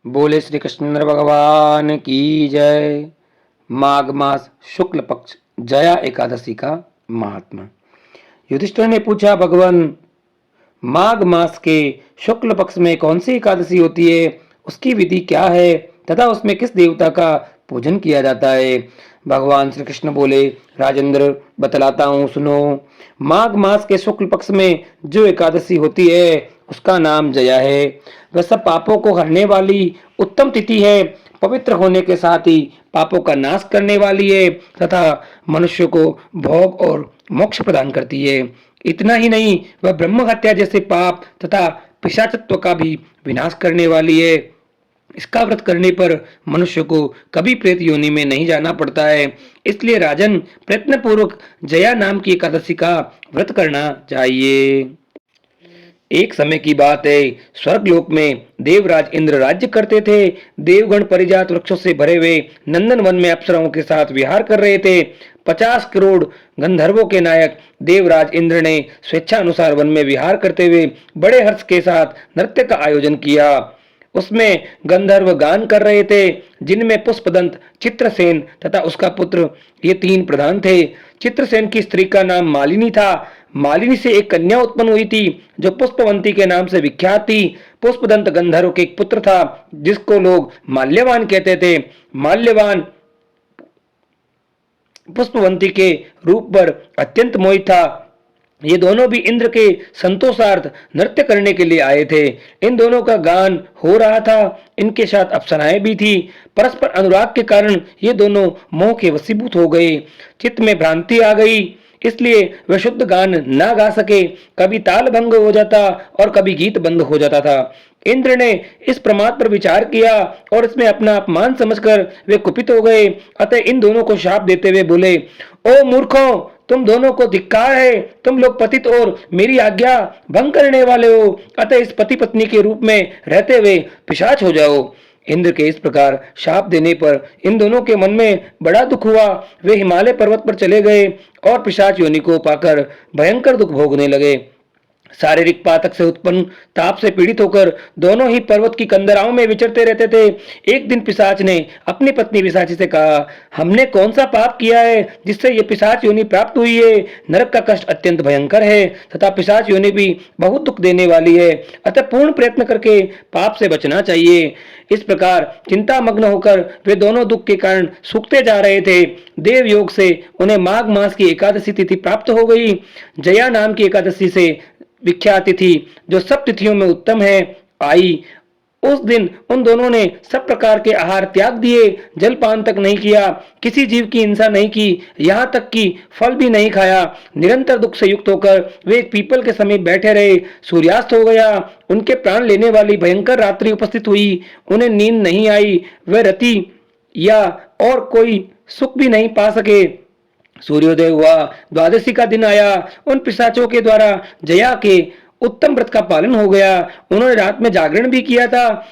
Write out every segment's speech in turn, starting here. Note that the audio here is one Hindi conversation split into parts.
बोले श्री कृष्ण भगवान की जय। माघ मास शुक्ल पक्ष जया एकादशी का महात्मा। युधिष्ठिर ने पूछा, भगवान, माघ मास के शुक्ल पक्ष में कौन सी एकादशी होती है, उसकी विधि क्या है तथा उसमें किस देवता का पूजन किया जाता है? भगवान श्री कृष्ण बोले, राजेंद्र, बतलाता हूँ, सुनो। माघ मास के शुक्ल पक्ष में जो एकादशी होती है उसका नाम जया है। वह सब पापों को हरने वाली उत्तम तिथि है। पवित्र होने के साथ ही पापों का नाश करने वाली है तथा मनुष्य को भोग और मोक्ष प्रदान करती है। इतना ही नहीं, वह ब्रह्म हत्या जैसे पाप तथा पिशाचत्व का भी विनाश करने वाली है। इसका व्रत करने पर मनुष्य को कभी प्रेत योनि में नहीं जाना पड़ता है। इसलिए राजन, प्रयत्न पूर्वक जया नाम की एकादशी का व्रत करना चाहिए। एक समय की बात है, स्वर्गलोक में देवराज इंद्र राज्य करते थे। देवगण परिजात वृक्षों से भरे हुए नंदन वन में अप्सराओं के साथ विहार कर रहे थे। 50 करोड़ गंधर्वों के नायक देवराज इंद्र ने स्वेच्छा अनुसार वन में विहार करते हुए बड़े हर्ष के साथ नृत्य का आयोजन किया। उसमें गंधर्व गान कर रहे थे, जिनमें पुष्पदंत, चित्रसेन तथा उसका पुत्र, ये 3 प्रधान थे। चित्रसेन की स्त्री का नाम मालिनी था। मालिनी से एक कन्या उत्पन्न हुई थी जो पुष्पवंती के नाम से विख्यात थी। पुष्पदंत गंधर्व के एक पुत्र था जिसको लोग माल्यवान कहते थे। माल्यवान पुष्पवंती के रूप पर अत्यंत मोहित था। ये दोनों भी इंद्र के संतोषार्थ नृत्य करने के लिए आए थे। इन दोनों का गान हो रहा था। इनके साथ अप्सराएं भी थी। परस्पर अनुराग के कारण ये दोनों मोह के वशीभूत हो गए। चित्त में भ्रांति आ गई, इसलिए वे शुद्ध गान ना गा सके। कभी ताल भंग हो जाता और कभी गीत बंद हो जाता था। इंद्र ने इस प्रमाद पर विचार किया और इसमें अपना अपमान समझकर वे कुपित हो गए। अतः इन दोनों को शाप देते हुए बोले, ओ मूर्खों, तुम दोनों को धिक्कार है। तुम लोग पतित और मेरी आज्ञा भंग करने वाले हो। अतः इस पति पत्नी के रूप में रहते हुए पिशाच हो जाओ। इंद्र के इस प्रकार शाप देने पर इन दोनों के मन में बड़ा दुख हुआ। वे हिमालय पर्वत पर चले गए और पिशाच योनि को पाकर भयंकर दुख भोगने लगे। शारीरिक पातक से उत्पन्न ताप से पीड़ित होकर दोनों ही पर्वत की कंदराओं में विचरते रहते थे। एक दिन पिशाच ने अपनी पत्नी पिशाची से कहा, हमने कौन सा पाप किया है जिससे ये पिशाच योनि प्राप्त हुई है? नरक का कष्ट अत्यंत भयंकर है तथा पिशाच योनि भी बहुत दुख देने वाली है। अतः पूर्ण प्रयत्न करके पाप से बचना चाहिए। इस प्रकार चिंता मग्न होकर वे दोनों दुख के कारण सूखते जा रहे थे। देव योग से उन्हें माघ मास की एकादशी तिथि प्राप्त हो गई। जया नाम की एकादशी से विख्यात तिथि, जो सब तिथियों में उत्तम है, आई। उस दिन उन दोनों ने सब प्रकार के आहार त्याग दिए, जलपान तक नहीं किया, किसी जीव की हिंसा नहीं की, यहाँ तक कि फल भी नहीं खाया। निरंतर दुख से युक्त होकर वे एक पीपल के समीप बैठे रहे। सूर्यास्त हो गया। उनके प्राण लेने वाली भयंकर रात्रि उपस्थित हुई। उन्हें नींद नहीं आई। वे रति या और कोई सुख भी नहीं पा सके। सूर्योदय हुआ। द्वादशी का दिन आया। उन पिशाचों के द्वारा जया के उत्तम व्रत का पालन हो गया। उन्होंने रात में जागरण भी किया था।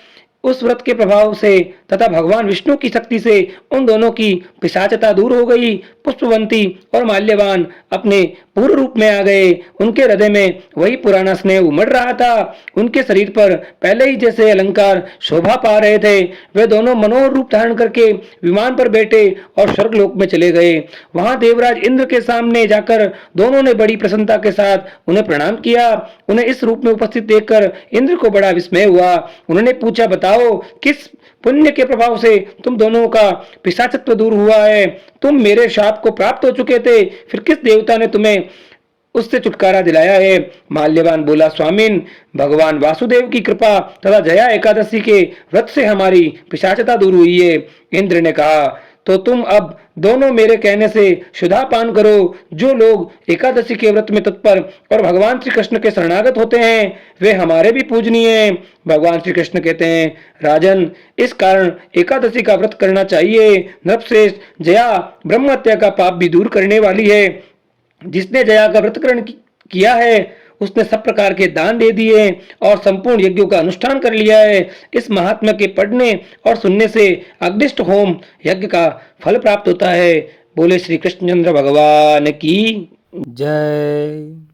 उस व्रत के प्रभाव से तथा भगवान विष्णु की शक्ति से उन दोनों की पिशाचता दूर हो गई। पुष्पवंती और माल्यवान अपने पूर्ण रूप में आ गए। उनके हृदय में वही पुराना स्नेह उमड़ रहा था। उनके शरीर पर पहले ही जैसे अलंकार शोभा पा रहे थे। वे दोनों मनोहर रूप धारण करके विमान पर बैठे और स्वर्गलोक में चले गए। वहां देवराज इंद्र के सामने जाकर दोनों ने बड़ी प्रसन्नता के साथ उन्हें प्रणाम किया। उन्हें इस रूप में उपस्थित देखकर इंद्र को बड़ा विस्मय हुआ। उन्होंने पूछा, बताओ, किस पुण्य के प्रभाव से तुम दोनों का पिशाचत्व दूर हुआ है? तुम मेरे शाप को प्राप्त हो चुके थे, फिर किस देवता ने तुम्हें उससे छुटकारा दिलाया है? माल्यवान बोला, स्वामीन, भगवान वासुदेव की कृपा तथा जया एकादशी के व्रत से हमारी पिशाचता दूर हुई है। इंद्र ने कहा, तो तुम अब दोनों मेरे कहने से सुधा पान करो। जो लोग एकादशी के व्रत में तत्पर और भगवान श्री कृष्ण के शरणागत होते हैं, वे हमारे भी पूजनीय हैं। भगवान श्री कृष्ण कहते हैं, राजन, इस कारण एकादशी का व्रत करना चाहिए। नृपश्रेष्ठ, जया ब्रह्म हत्या का पाप भी दूर करने वाली है। जिसने जया का व्रतकरण किया है, उसने सब प्रकार के दान दे दिए और संपूर्ण यज्ञों का अनुष्ठान कर लिया है। इस महात्मा के पढ़ने और सुनने से अग्निष्ट होम यज्ञ का फल प्राप्त होता है। बोले श्री कृष्णचंद्र भगवान की जय।